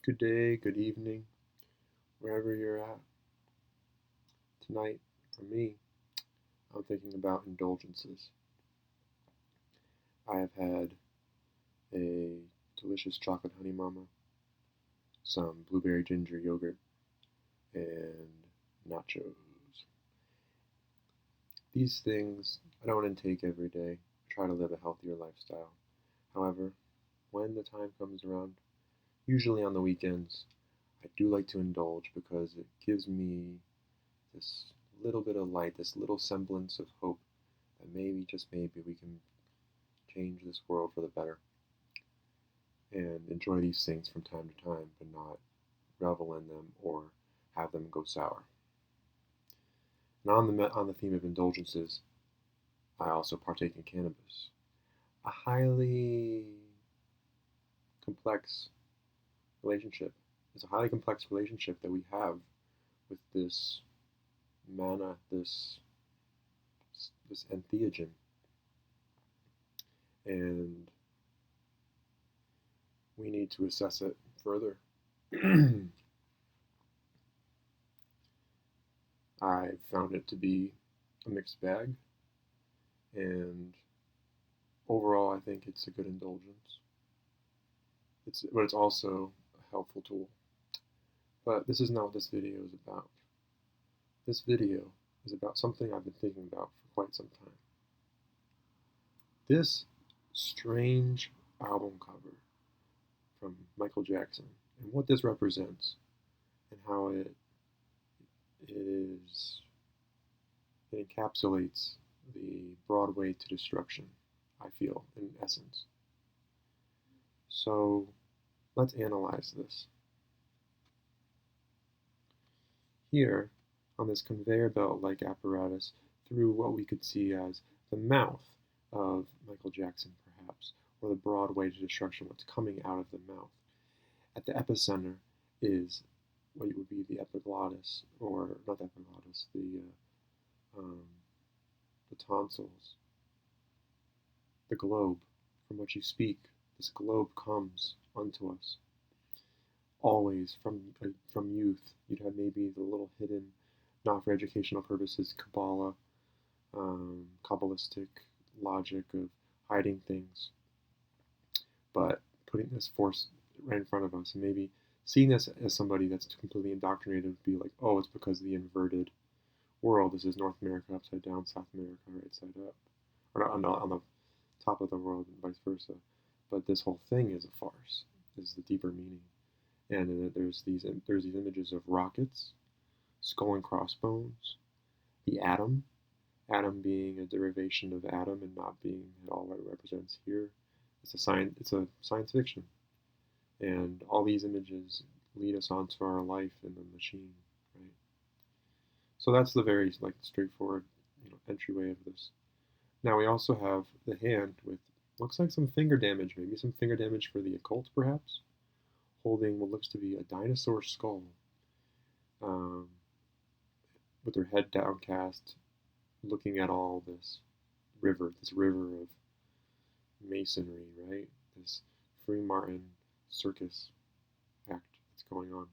Good day, good evening, wherever you're at. Tonight, for me, I'm thinking about indulgences. I have had a delicious chocolate honey mama, some blueberry ginger yogurt, and nachos. These things I don't intake every day. I try to live a healthier lifestyle. However, when the time comes around, usually on the weekends, I do like to indulge because it gives me this little bit of light, this little semblance of hope that maybe, just maybe, we can change this world for the better and enjoy these things from time to time, but not revel in them or have them go sour. And on the theme of indulgences, I also partake in cannabis, a highly complex relationship. It's a highly complex relationship that we have with this mana, this entheogen, and we need to assess it further. I found it to be a mixed bag, and overall, I think it's a good indulgence. But it's also a helpful tool. But this is not what this video is about. This video is about something I've been thinking about for quite some time. This strange album cover from Michael Jackson, and what this represents, and how it encapsulates the Broadway to destruction, I feel, in essence. So let's analyze this. Here, on this conveyor belt-like apparatus, through what we could see as the mouth of Michael Jackson, perhaps, or the Broadway to destruction, what's coming out of the mouth. At the epicenter is what would be the epiglottis, or not the epiglottis, the tonsils, the globe from which you speak. This globe comes unto us. Always from youth, you'd have maybe the little hidden, not for educational purposes, Kabbalah, Kabbalistic logic of hiding things, but putting this force right in front of us, and maybe seeing this as somebody that's completely indoctrinated would be like, oh, it's because of the inverted world. This is North America upside down, South America right side up, or on the top of the world, and vice versa. But this whole thing is a farce. This is the deeper meaning. And there's these images of rockets, skull and crossbones, the atom being a derivation of Adam and not being at all what it represents here. It's a science fiction, and all these images lead us onto our life in the machine, right? So that's the very straightforward entryway of this. Now we also have the hand with looks like some finger damage, maybe some finger damage for the occult, perhaps, holding what looks to be a dinosaur skull, with their head downcast, looking at all this river of masonry, right? This Free Martin circus act that's going on.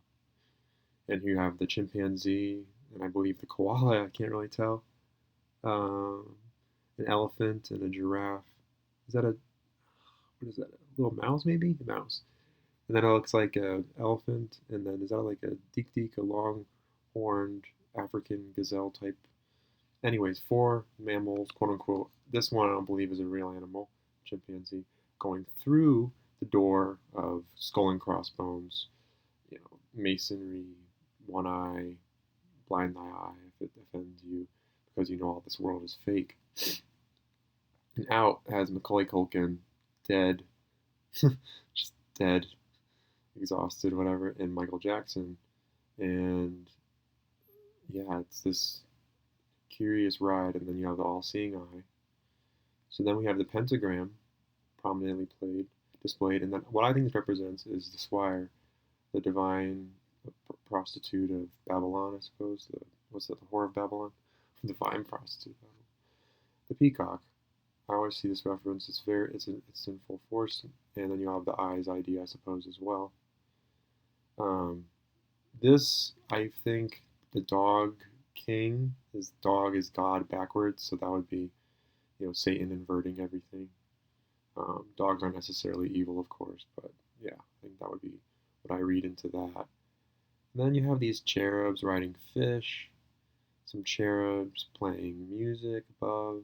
And you have the chimpanzee, and I believe the koala, I can't really tell, an elephant and a giraffe. What is that, a little mouse maybe? A mouse. And then it looks like an elephant, and then is that like a dik-dik, a long-horned African gazelle type? Anyways, 4 mammals, quote-unquote. This one I don't believe is a real animal, chimpanzee, going through the door of skull and crossbones, masonry, one eye, blind thy eye if it offends you, because you know all this world is fake. And out has Macaulay Culkin, dead, just dead, exhausted, whatever, and Michael Jackson. And yeah, it's this curious ride, and then you have the all-seeing eye. So then we have the pentagram prominently displayed, and then what I think this represents is the Swire, the divine prostitute of Babylon, I suppose. What's that? The whore of Babylon, divine prostitute. The peacock. I always see this reference. It's in full force, and then you have the eyes idea, I suppose, as well. Um, this, I think, the dog king, his dog is God backwards, so that would be, Satan inverting everything. Dogs aren't necessarily evil, of course, but yeah, I think that would be what I read into that. And then you have these cherubs riding fish, some cherubs playing music above.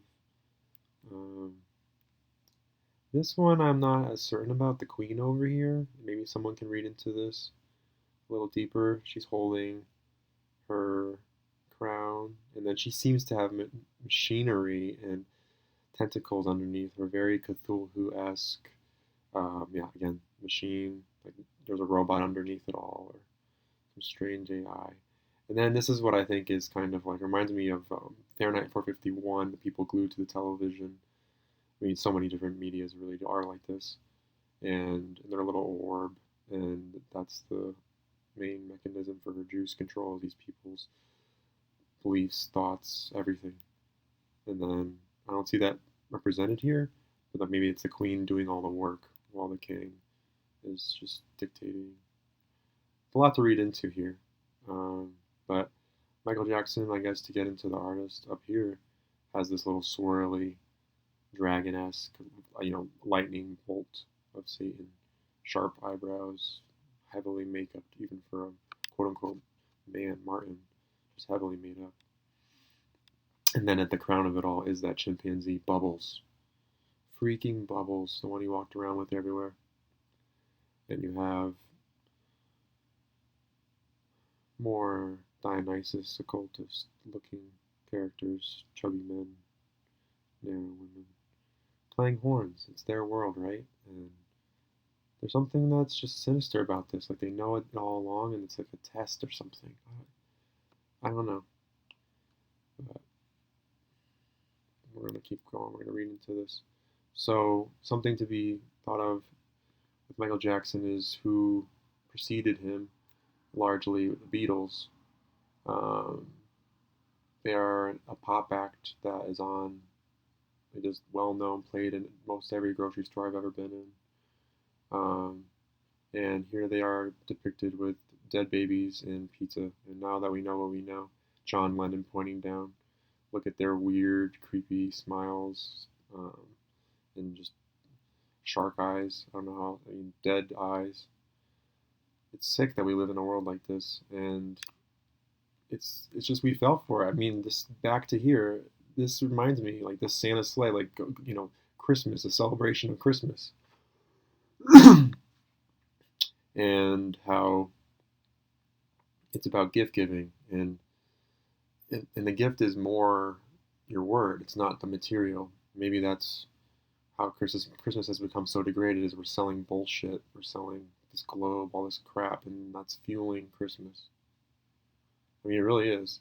Um, this one I'm not as certain about. The queen over here. Maybe someone can read into this a little deeper. She's holding her crown, and then she seems to have machinery and tentacles underneath her, very Cthulhu-esque. Yeah, again, machine. Like there's a robot underneath it all, or some strange AI. And then this is what I think is kind of like reminds me of Fahrenheit 451, the people glued to the television. I mean, so many different medias really are like this, and their little orb, and that's the main mechanism for juice control of these people's beliefs, thoughts, everything. And then I don't see that represented here, but maybe it's the queen doing all the work while the king is just dictating. It's a lot to read into here. But Michael Jackson, I guess, to get into the artist up here, has this little swirly, dragon-esque, lightning bolt of Satan, sharp eyebrows, heavily makeup, even for a quote-unquote man, Martin, just heavily made up. And then at the crown of it all is that chimpanzee, Bubbles. Freaking Bubbles, the one he walked around with everywhere. Then you have more Dionysus occultist looking characters, chubby men, narrow women, playing horns. It's their world, right? And there's something that's just sinister about this. Like they know it all along and it's like a test or something. I don't know. But we're going to keep going. We're going to read into this. So, something to be thought of with Michael Jackson is who preceded him, largely the Beatles. Um, they are a pop act that is on, it is well known, played in most every grocery store I've ever been in. Um, and here they are depicted with dead babies and pizza. And now that we know what we know, John Lennon pointing down. Look at their weird, creepy smiles, and just shark eyes. I don't know how. I mean, dead eyes. It's sick that we live in a world like this, and it's just we fell for it. I mean, this back to here. This reminds me like this Santa sleigh, like Christmas, a celebration of Christmas, and how it's about gift giving, and the gift is more your word. It's not the material. Maybe that's how Christmas has become so degraded. Is we're selling bullshit. We're selling this globe, all this crap, and that's fueling Christmas. I mean, it really is,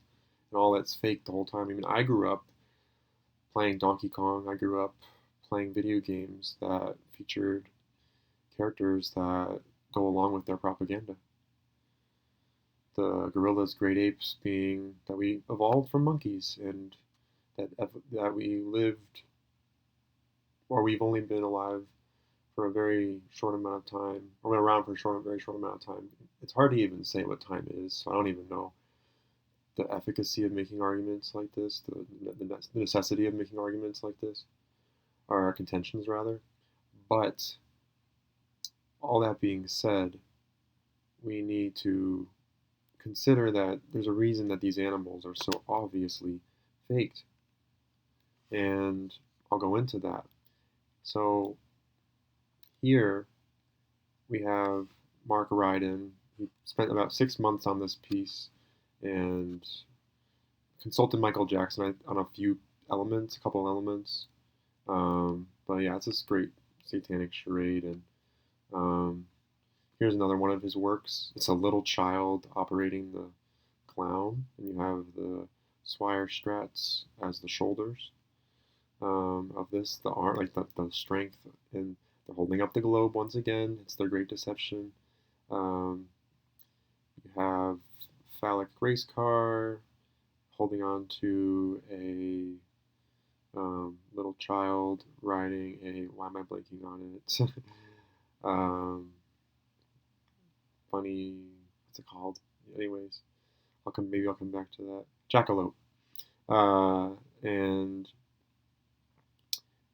and all that's fake the whole time. I mean, I grew up playing Donkey Kong. I grew up playing video games that featured characters that go along with their propaganda. The gorillas, great apes, being that we evolved from monkeys, and that we lived, or we've only been alive for a very short amount of time, or been around for a very short amount of time. It's hard to even say what time is, so I don't even know the efficacy of making arguments like this, the necessity of making arguments like this, or our contentions rather. But all that being said, we need to consider that there's a reason that these animals are so obviously faked. And I'll go into that. So here we have Mark Ryden. He spent about 6 months on this piece and consulted Michael Jackson on a few elements, a couple elements. But yeah, it's this great satanic charade. And here's another one of his works. It's a little child operating the clown, and you have the Swire Strats as the shoulders of this, the arm, like the strength, and they're holding up the globe once again. It's their great deception. You have phallic race car holding on to a little child riding a. Why am I blanking on it? Funny what's it called? Anyways, I'll come back to that. Jackalope. And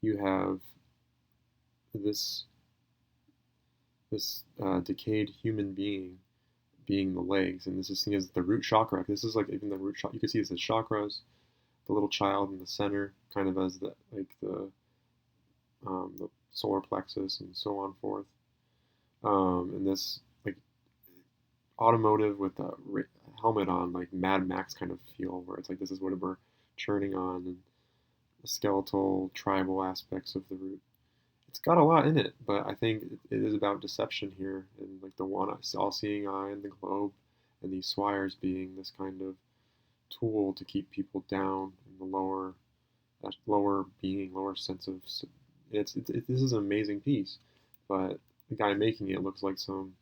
you have this decayed human being the legs, and this is seen as the root chakra. This is like even the root chakra. You can see this as chakras, the little child in the center, kind of as the solar plexus and so on forth. And this like automotive with a helmet on, like Mad Max kind of feel, where it's like this is what we're churning on, and the skeletal tribal aspects of the root. It's got a lot in it, but I think it is about deception here, and like the one all-seeing eye and the globe, and these swires being this kind of tool to keep people down in the lower being, lower sense of. This is an amazing piece, but the guy making it looks like some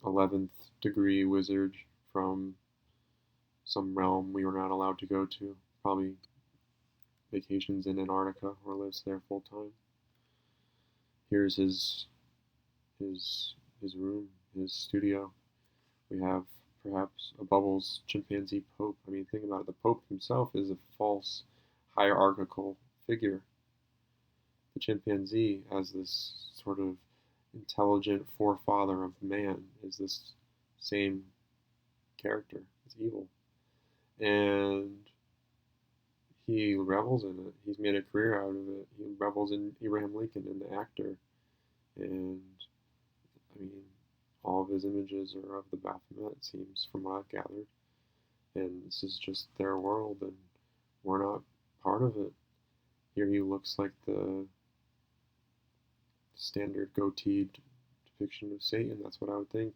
11th degree wizard from some realm we were not allowed to go to. Probably vacations in Antarctica or lives there full time. Here's his room, his studio. We have perhaps a Bubbles chimpanzee pope. I mean, think about it. The pope himself is a false hierarchical figure. The chimpanzee, as this sort of intelligent forefather of man, is this same character. It's evil. And he revels in it. He's made a career out of it. He revels in Abraham Lincoln and the actor. And, I mean, all of his images are of the Baphomet, it seems, from what I've gathered. And this is just their world, and we're not part of it. Here he looks like the standard goateed depiction of Satan. That's what I would think.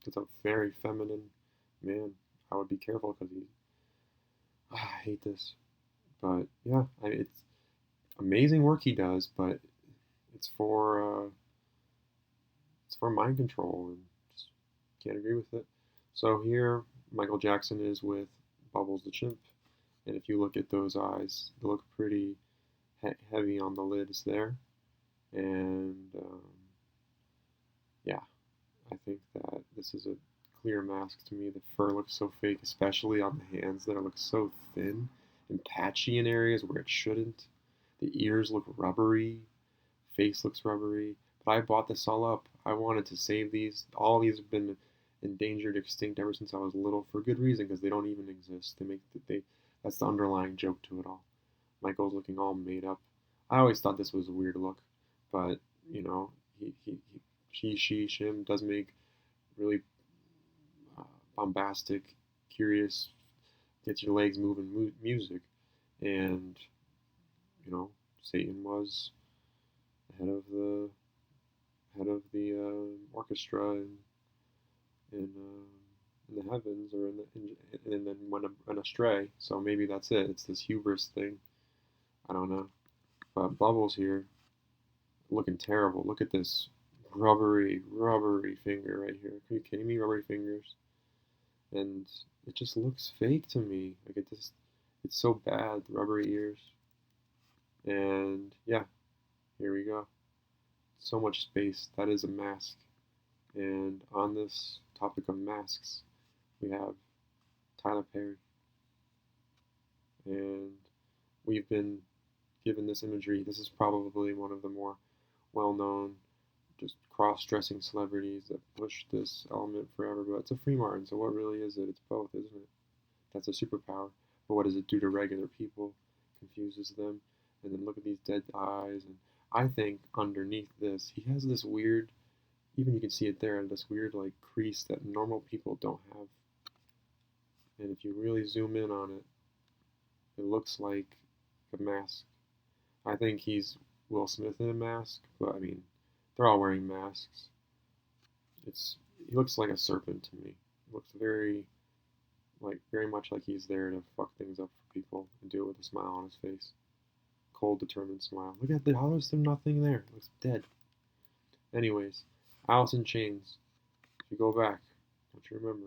It's a very feminine man. I would be careful because I hate this. But yeah, it's amazing work he does, but it's for mind control, and just can't agree with it. So here, Michael Jackson is with Bubbles the chimp, and if you look at those eyes, they look pretty heavy on the lids there, and yeah, I think that this is a clear mask to me. The fur looks so fake, especially on the hands there. It looks so thin and patchy in areas where it shouldn't. The ears look rubbery, face looks rubbery. But I bought this all up. I wanted to save these. All of these have been endangered, extinct ever since I was little, for good reason, because they don't even exist. That's the underlying joke to it all. Michael's looking all made up. I always thought this was a weird look, but she, him does make really bombastic, curious, gets your legs moving music, and Satan was head of the orchestra in the heavens, or and then went astray. So maybe that's it. It's this hubris thing. I don't know. But Bubbles here, looking terrible. Look at this rubbery finger right here. Are you kidding me? Rubbery fingers, and it just looks fake to me. Like it's so bad. The rubbery ears, and yeah, here we go. So much space. That is a mask. And on this topic of masks, we have Tyler Perry. And we've been given this imagery. This is probably one of the more well-known, just cross-dressing celebrities that push this element forever. But it's a free martin, so what really is it? It's both, isn't it? That's a superpower. But what does it do to regular people? Confuses them. And then look at these dead eyes, and I think underneath this, he has this weird, even you can see it there, this weird like crease that normal people don't have. And if you really zoom in on it, it looks like a mask. I think he's Will Smith in a mask, but I mean, they're all wearing masks. He looks like a serpent to me. He looks very much like he's there to fuck things up for people and do it with a smile on his face. Cold, determined smile. Look at how there's nothing there. It looks dead. Anyways, Alice in Chains. If you go back, don't you remember?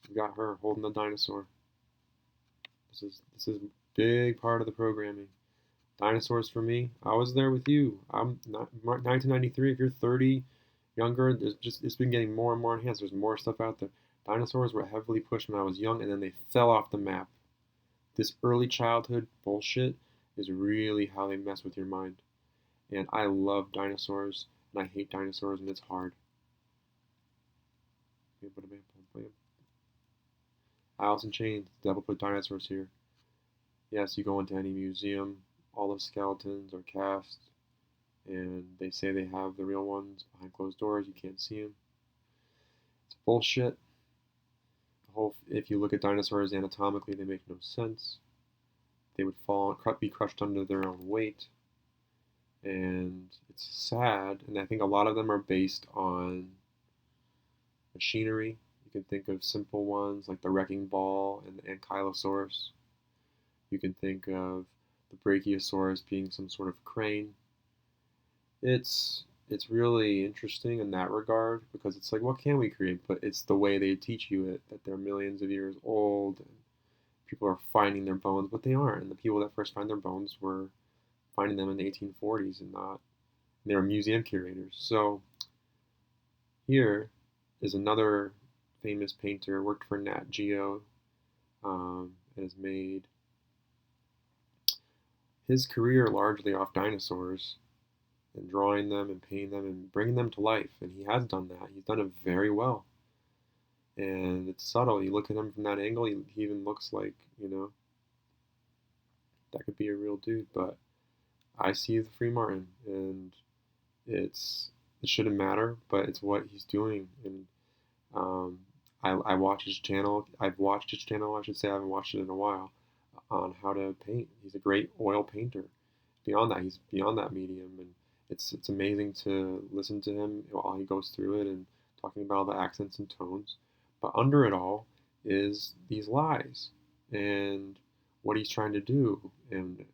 You got her holding the dinosaur. This is a big part of the programming. Dinosaurs for me. I was there with you. I'm not 1993. If you're 30, younger, it's been getting more and more enhanced. There's more stuff out there. Dinosaurs were heavily pushed when I was young, and then they fell off the map. This early childhood bullshit is really how they mess with your mind. And I love dinosaurs, and I hate dinosaurs, and it's hard. Alice in Chains, the devil put dinosaurs here. Yes, you go into any museum, all the skeletons are cast, and they say they have the real ones behind closed doors. You can't see them. It's bullshit. If you look at dinosaurs anatomically, they make no sense. They would be crushed under their own weight, and it's sad. And I think a lot of them are based on machinery. You can think of simple ones like the wrecking ball and the ankylosaurus. You can think of the brachiosaurus being some sort of crane. It's really interesting in that regard because it's like, what can we create? But it's the way they teach you it, that they're millions of years old and people are finding their bones, but they aren't. And the people that first find their bones were finding them in the 1840s and not, they were museum curators. So here is another famous painter, worked for Nat Geo, and has made his career largely off dinosaurs and drawing them and painting them and bringing them to life. And he has done that. He's done it very well. And it's subtle. You look at him from that angle, he even looks like, that could be a real dude. But I see the Free Martin, and it shouldn't matter, but it's what he's doing. And I watch his channel. I've watched his channel, I should say. I haven't watched it in a while, on how to paint. He's a great oil painter. Beyond that, he's beyond that medium, and it's amazing to listen to him while he goes through it and talking about all the accents and tones. But under it all is these lies and what he's trying to do, and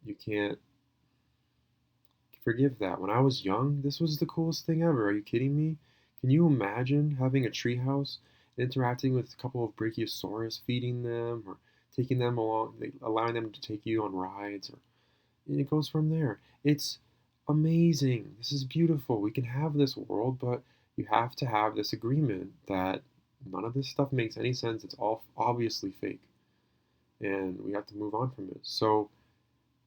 you can't forgive that. When I was young, this was the coolest thing ever. Are you kidding me? Can you imagine having a treehouse, interacting with a couple of brachiosaurus, feeding them, or taking them along, allowing them to take you on rides, or it goes from there. It's amazing. This is beautiful. We can have this world, but you have to have this agreement that none of this stuff makes any sense. It's all obviously fake, and we have to move on from it. So,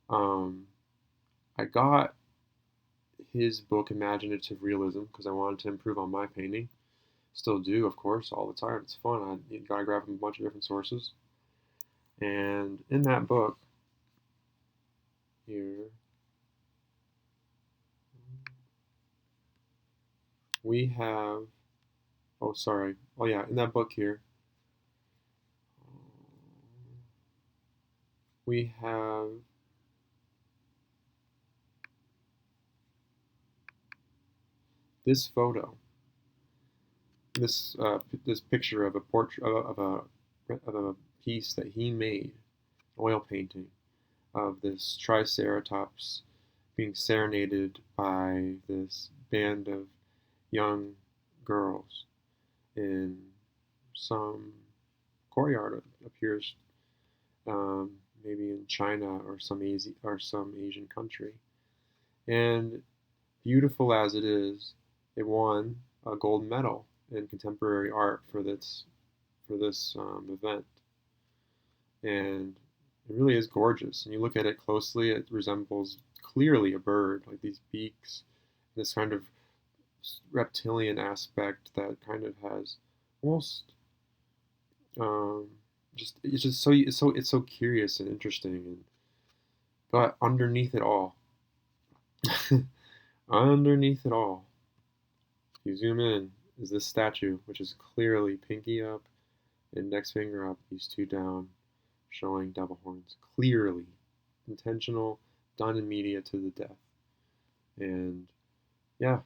I got his book Imaginative Realism because I wanted to improve on my painting. Still do, of course, all the time. It's fun. You gotta grab from a bunch of different sources. And in that book, here, we have, oh, sorry. Oh, yeah, in that book here, we have this photo, this picture of a portrait of a piece that he made, oil painting, of this triceratops being serenaded by this band of young girls in some courtyard. It appears, maybe in China or some Asian country. And beautiful as it is, it won a gold medal in contemporary art for this event, and it really is gorgeous. And you look at it closely, it resembles clearly a bird, like these beaks, this kind of reptilian aspect that kind of has almost just it's so curious and interesting, and but underneath it all, underneath it all, if you zoom in, is this statue, which is clearly pinky up, index finger up, these two down, showing devil horns. Clearly intentional, done in media to the death. And yeah,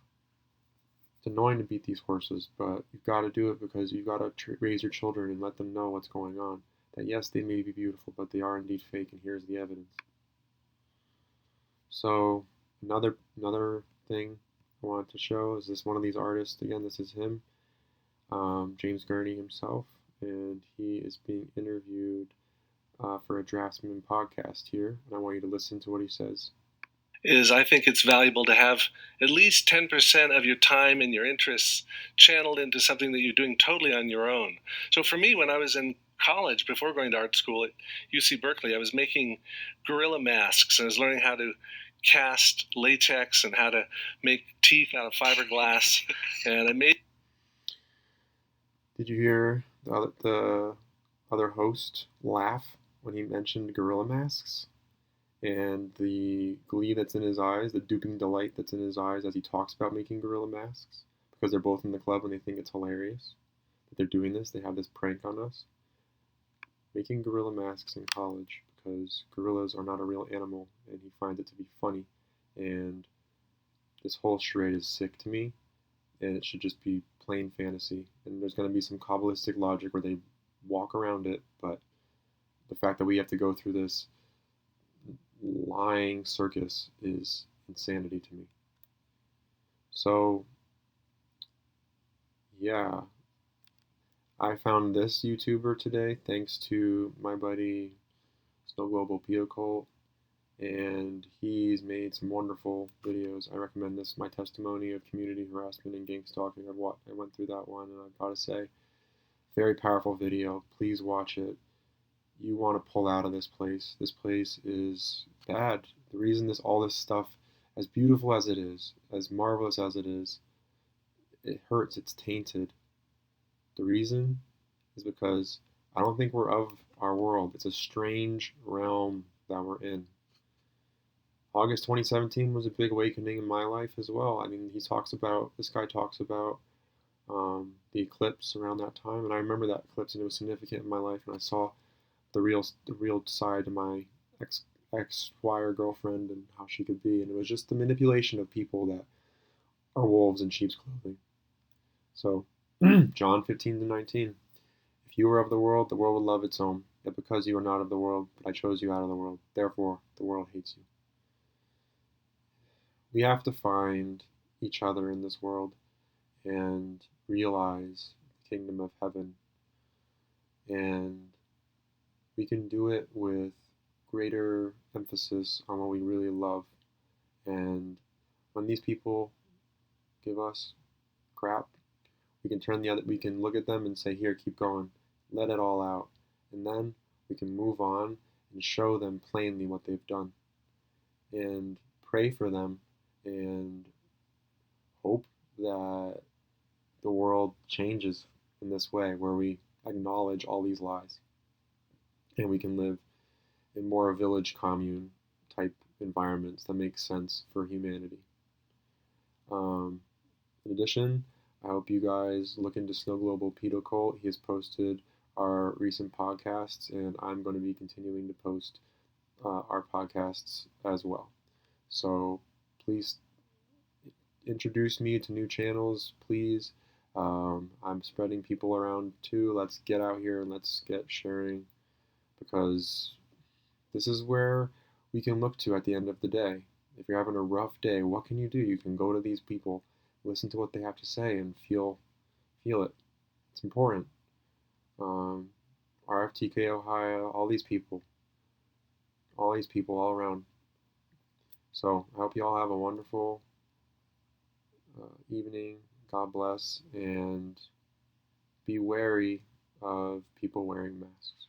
it's annoying to beat these horses, but you've got to do it because you've got to raise your children and let them know what's going on. That yes, they may be beautiful, but they are indeed fake, and here's the evidence. So another thing I wanted to show is this one of these artists. Again, this is him, James Gurney himself, and he is being interviewed for a Draftsman podcast here, and I want you to listen to what he says. Is I think it's valuable to have at least 10% of your time and your interests channeled into something that you're doing totally on your own. So for me, when I was in college, before going to art school at UC Berkeley, I was making gorilla masks, and I was learning how to cast latex and how to make teeth out of fiberglass. And I made. Did you hear the other host laugh when he mentioned gorilla masks? And the glee that's in his eyes, the duping delight that's in his eyes as he talks about making gorilla masks, because they're both in the club and they think it's hilarious that they're doing this. They have this prank on us, making gorilla masks in college because gorillas are not a real animal, and he finds it to be funny. And this whole charade is sick to me, and it should just be plain fantasy. And there's going to be some Kabbalistic logic where they walk around it, but the fact that we have to go through this lying circus is insanity to me. So, yeah, I found this YouTuber today thanks to my buddy Snow Global Pedo Cult, and he's made some wonderful videos. I recommend this, my testimony of community harassment and gang stalking. I went through that one, and I've got to say, very powerful video. Please watch it. You want to pull out of this place. This place is bad. The reason all this stuff, as beautiful as it is, as marvelous as it is, it hurts. It's tainted. The reason is because I don't think we're of our world. It's a strange realm that we're in. August 2017 was a big awakening in my life as well. I mean, this guy talks about the eclipse around that time, and I remember that eclipse, and it was significant in my life, and I saw the real side of my ex-wife or girlfriend and how she could be, and it was just the manipulation of people that are wolves in sheep's clothing. So, John 15-19. If you were of the world would love its own. Yet because you are not of the world, but I chose you out of the world, therefore the world hates you. We have to find each other in this world and realize the kingdom of heaven. And we can do it with greater emphasis on what we really love. And when these people give us crap, we can look at them and say, here, keep going, let it all out. And then we can move on and show them plainly what they've done. And pray for them and hope that the world changes in this way, where we acknowledge all these lies. And we can live in more village commune type environments that make sense for humanity. In addition, I hope you guys look into Snow Global Pedo Cult. He has posted our recent podcasts, and I'm going to be continuing to post our podcasts as well. So please introduce me to new channels, please. I'm spreading people around too. Let's get out here and let's get sharing, because this is where we can look to at the end of the day. If you're having a rough day, what can you do? You can go to these people, listen to what they have to say, and feel it. It's important. RFTK Ohio, all these people all around. So I hope you all have a wonderful evening. God bless, and be wary of people wearing masks.